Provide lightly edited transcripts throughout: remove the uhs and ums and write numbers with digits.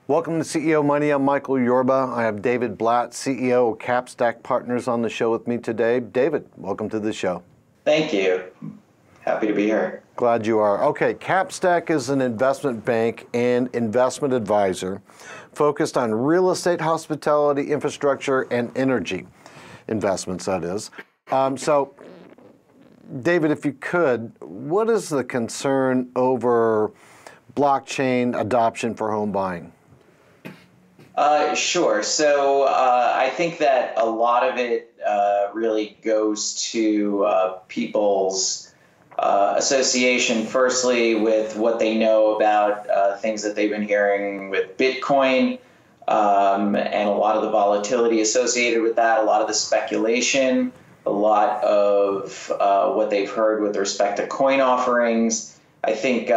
Welcome to CEO Money. I'm Michael Yorba. I have David Blatt, CEO of CapStack Partners, on the show with me today. David, welcome to the show. Thank you. Happy to be here. Glad you are. Okay, CapStack is an investment bank and investment advisor focused on real estate, hospitality, infrastructure, and energy investments, that is. So, David, if you could, what is the concern over blockchain adoption for home buying? Sure. So I think that a lot of it really goes to people's association, firstly, with what they know about things that they've been hearing with Bitcoin and a lot of the volatility associated with that, a lot of the speculation, a lot of what they've heard with respect to coin offerings. I think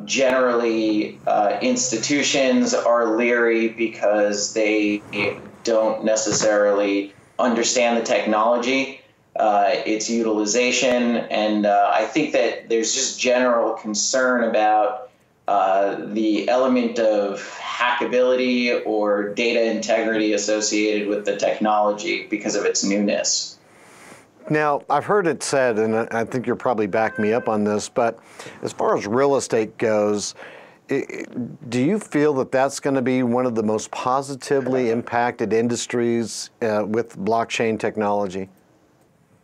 generally institutions are leery because they don't necessarily understand the technology, its utilization, and I think that there's just general concern about the element of hackability or data integrity associated with the technology because of its newness. Now, I've heard it said, and I think you'll probably back me up on this, but as far as real estate goes, do you feel that that's going to be one of the most positively impacted industries with blockchain technology?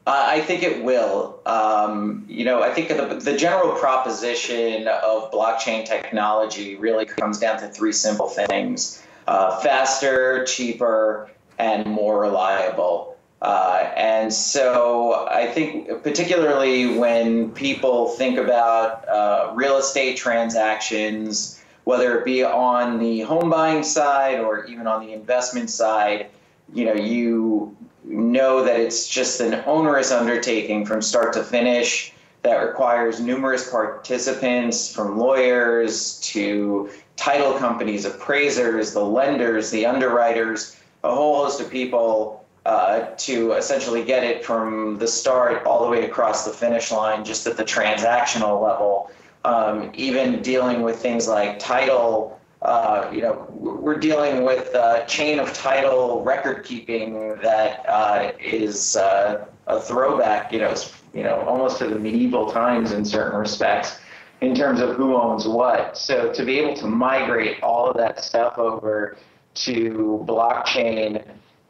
I think it will. I think the general proposition of blockchain technology really comes down to three simple things: faster, cheaper, and more reliable. And so I think particularly when people think about real estate transactions, whether it be on the home buying side or even on the investment side, you know that it's just an onerous undertaking from start to finish that requires numerous participants, from lawyers to title companies, appraisers, the lenders, the underwriters, a whole host of people to essentially get it from the start all the way across the finish line, just at the transactional level. Even dealing with things like title, we're dealing with chain of title record keeping that is a throwback, almost to the medieval times in certain respects in terms of who owns what. So to be able to migrate all of that stuff over to blockchain,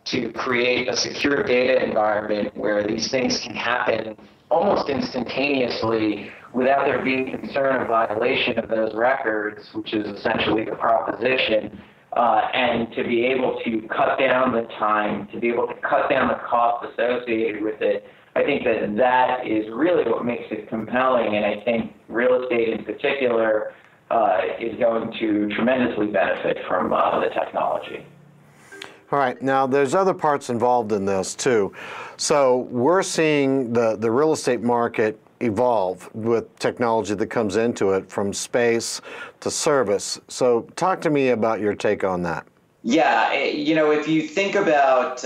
to create a secure data environment where these things can happen almost instantaneously without there being concern of violation of those records, which is essentially the proposition, and to be able to cut down the time, to be able to cut down the cost associated with it. I think that is really what makes it compelling, and I think real estate in particular is going to tremendously benefit from the technology. All right. Now, there's other parts involved in this, too. So we're seeing the real estate market evolve with technology that comes into it, from space to service. So talk to me about your take on that. Yeah. If you think about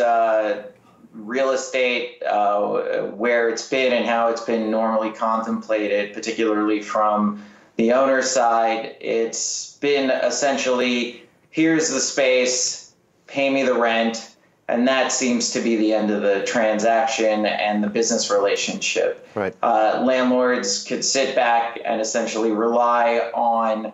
real estate, where it's been and how it's been normally contemplated, particularly from the owner side, it's been essentially, here's the space, pay me the rent, and that seems to be the end of the transaction and the business relationship. Right. Landlords could sit back and essentially rely on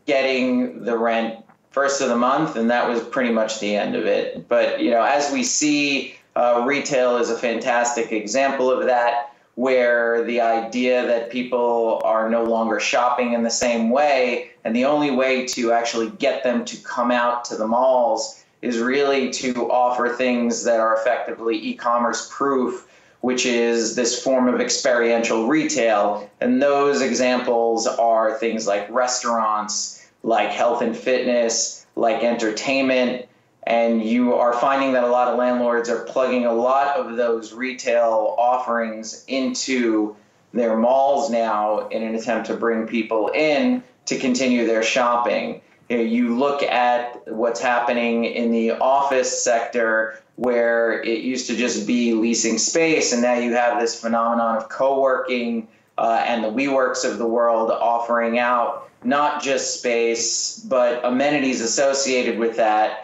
getting the rent first of the month, and that was pretty much the end of it. But as we see, retail is a fantastic example of that, where the idea that people are no longer shopping in the same way, and the only way to actually get them to come out to the malls is really to offer things that are effectively e-commerce proof, which is this form of experiential retail. And those examples are things like restaurants, like health and fitness, like entertainment. And you are finding that a lot of landlords are plugging a lot of those retail offerings into their malls now in an attempt to bring people in to continue their shopping. You look at what's happening in the office sector, where it used to just be leasing space, and now you have this phenomenon of co-working, and the WeWorks of the world offering out not just space, but amenities associated with that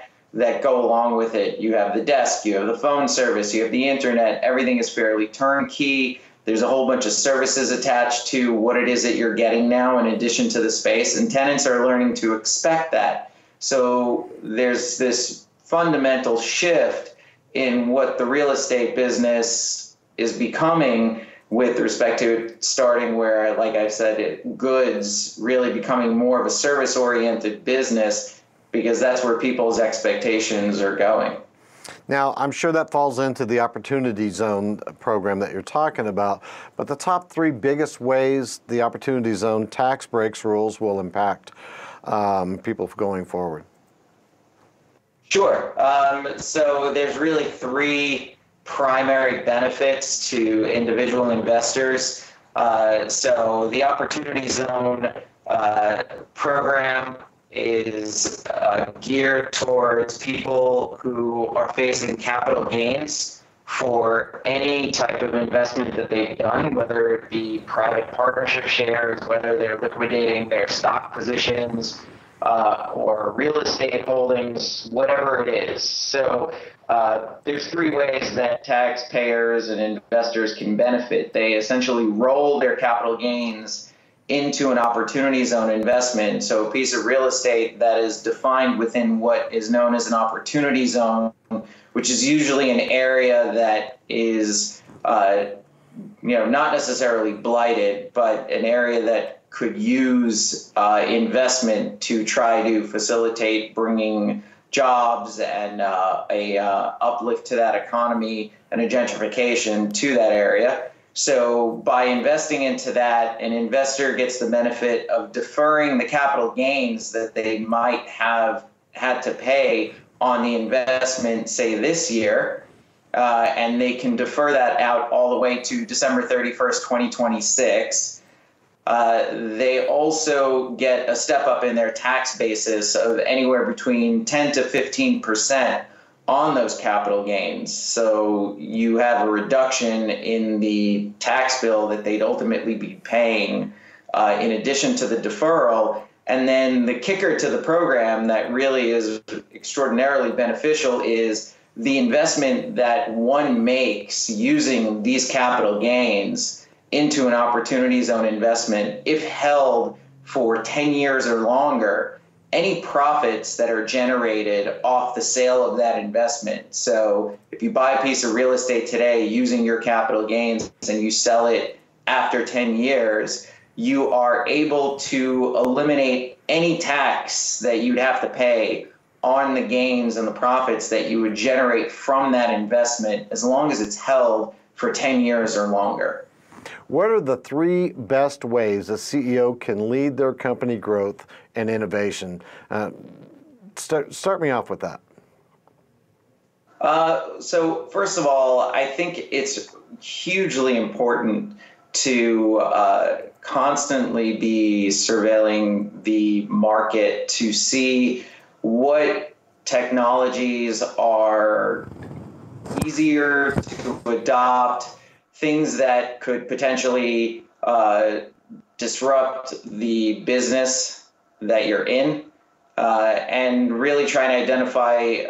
go along with it. You have the desk, you have the phone service, you have the internet, everything is fairly turnkey. There's a whole bunch of services attached to what it is that you're getting now in addition to the space, and tenants are learning to expect that. So there's this fundamental shift in what the real estate business is becoming with respect to starting where, like I said, goods really becoming more of a service-oriented business, because that's where people's expectations are going. Now, I'm sure that falls into the Opportunity Zone program that you're talking about, but the top 3 biggest ways the Opportunity Zone tax breaks rules will impact people going forward. Sure. So there's really 3 primary benefits to individual investors. So the Opportunity Zone program is geared towards people who are facing capital gains for any type of investment that they've done, whether it be private partnership shares, whether they're liquidating their stock positions, or real estate holdings, whatever it is. So there's 3 ways that taxpayers and investors can benefit. They essentially roll their capital gains into an Opportunity Zone investment. So a piece of real estate that is defined within what is known as an Opportunity Zone, which is usually an area that is not necessarily blighted, but an area that could use investment to try to facilitate bringing jobs and a uplift to that economy and a gentrification to that area. So by investing into that, an investor gets the benefit of deferring the capital gains that they might have had to pay on the investment, say this year, and they can defer that out all the way to December 31st, 2026. They also get a step up in their tax basis of anywhere between 10 to 15% on those capital gains. So you have a reduction in the tax bill that they'd ultimately be paying in addition to the deferral. And then the kicker to the program that really is extraordinarily beneficial is the investment that one makes using these capital gains into an Opportunity Zone investment, if held for 10 years or longer, any profits that are generated off the sale of that investment. So if you buy a piece of real estate today using your capital gains and you sell it after 10 years, you are able to eliminate any tax that you'd have to pay on the gains and the profits that you would generate from that investment as long as it's held for 10 years or longer. What are the 3 best ways a CEO can lead their company growth and innovation? Start me off with that. So first of all, I think it's hugely important to constantly be surveilling the market to see what technologies are easier to adopt, things that could potentially disrupt the business that you're in, and really try to identify,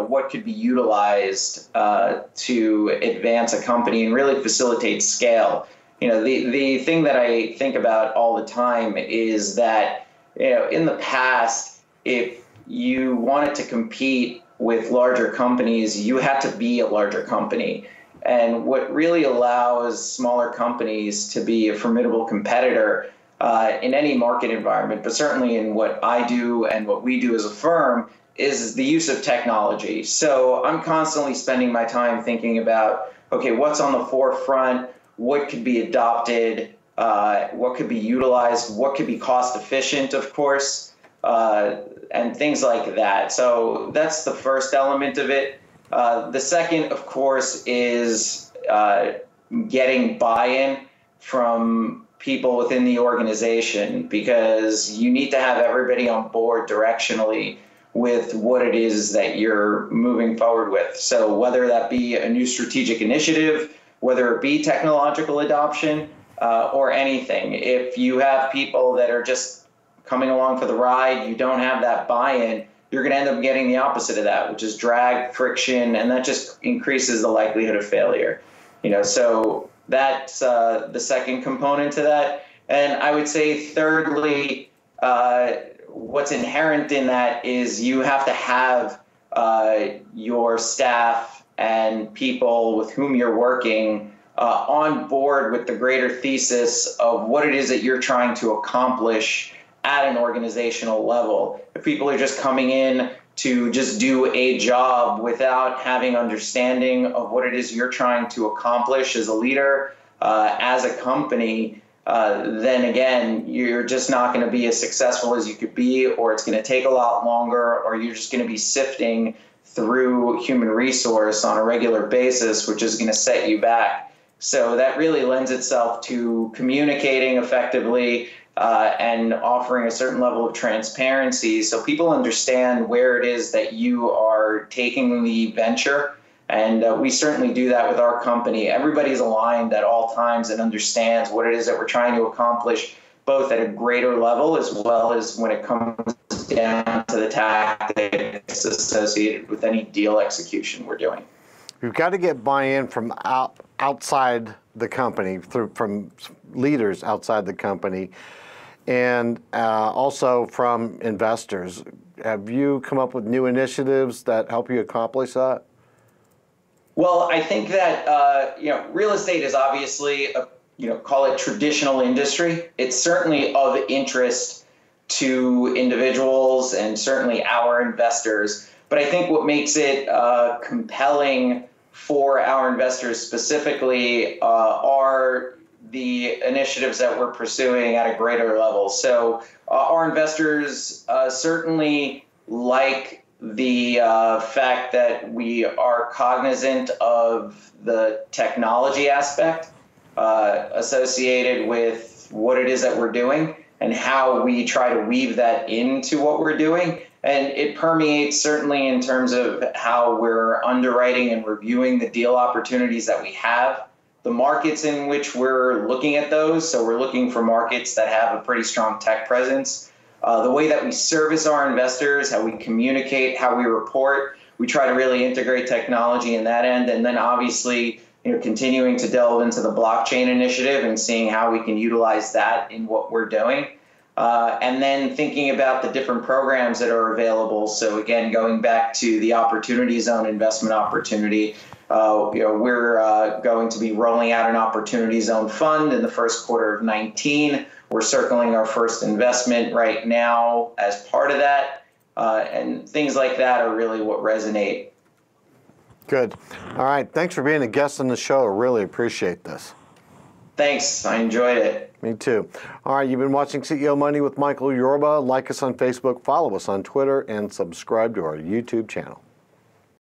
what could be utilized to advance a company and really facilitate scale. The thing that I think about all the time is that, in the past, if you wanted to compete with larger companies, you had to be a larger company. And what really allows smaller companies to be a formidable competitor in any market environment, but certainly in what I do and what we do as a firm, is the use of technology. So I'm constantly spending my time thinking about, okay, what's on the forefront, what could be adopted, what could be utilized, what could be cost efficient, of course, and things like that. So that's the first element of it. The second, of course, is getting buy-in from people within the organization, because you need to have everybody on board directionally with what it is that you're moving forward with. So whether that be a new strategic initiative, whether it be technological adoption, or anything. If you have people that are just coming along for the ride, you don't have that buy-in, you're going to end up getting the opposite of that, which is drag, friction, and that just increases the likelihood of failure. So that's the second component to that. And I would say thirdly, what's inherent in that is you have to have your staff and people with whom you're working on board with the greater thesis of what it is that you're trying to accomplish at an organizational level. If people are just coming in to just do a job without having understanding of what it is you're trying to accomplish as a leader, as a company, then again, you're just not going to be as successful as you could be, or it's going to take a lot longer, or you're just going to be sifting through human resource on a regular basis, which is going to set you back. So that really lends itself to communicating effectively and offering a certain level of transparency so people understand where it is that you are taking the venture. And we certainly do that with our company. Everybody's aligned at all times and understands what it is that we're trying to accomplish, both at a greater level as well as when it comes down to the tactics associated with any deal execution we're doing. You've got to get buy-in from outside the company, from leaders outside the company, and also from investors. Have you come up with new initiatives that help you accomplish that? Well, I think that real estate is obviously call it traditional industry. It's certainly of interest to individuals and certainly our investors. But I think what makes it compelling for our investors specifically are the initiatives that we're pursuing at a greater level. So our investors certainly like the fact that we are cognizant of the technology aspect associated with what it is that we're doing and how we try to weave that into what we're doing. And it permeates certainly in terms of how we're underwriting and reviewing the deal opportunities that we have, the markets in which we're looking at those. So we're looking for markets that have a pretty strong tech presence. The way that we service our investors, how we communicate, how we report, we try to really integrate technology in that end. And then obviously, continuing to delve into the blockchain initiative and seeing how we can utilize that in what we're doing. And then thinking about the different programs that are available. So again, going back to the Opportunity Zone investment opportunity, we're going to be rolling out an Opportunity Zone fund in the first quarter of 2019. We're circling our first investment right now as part of that. And things like that are really what resonate. Good. All right. Thanks for being a guest on the show. I really appreciate this. Thanks. I enjoyed it. Me too. All right. You've been watching CEO Money with Michael Yorba. Like us on Facebook, follow us on Twitter, and subscribe to our YouTube channel.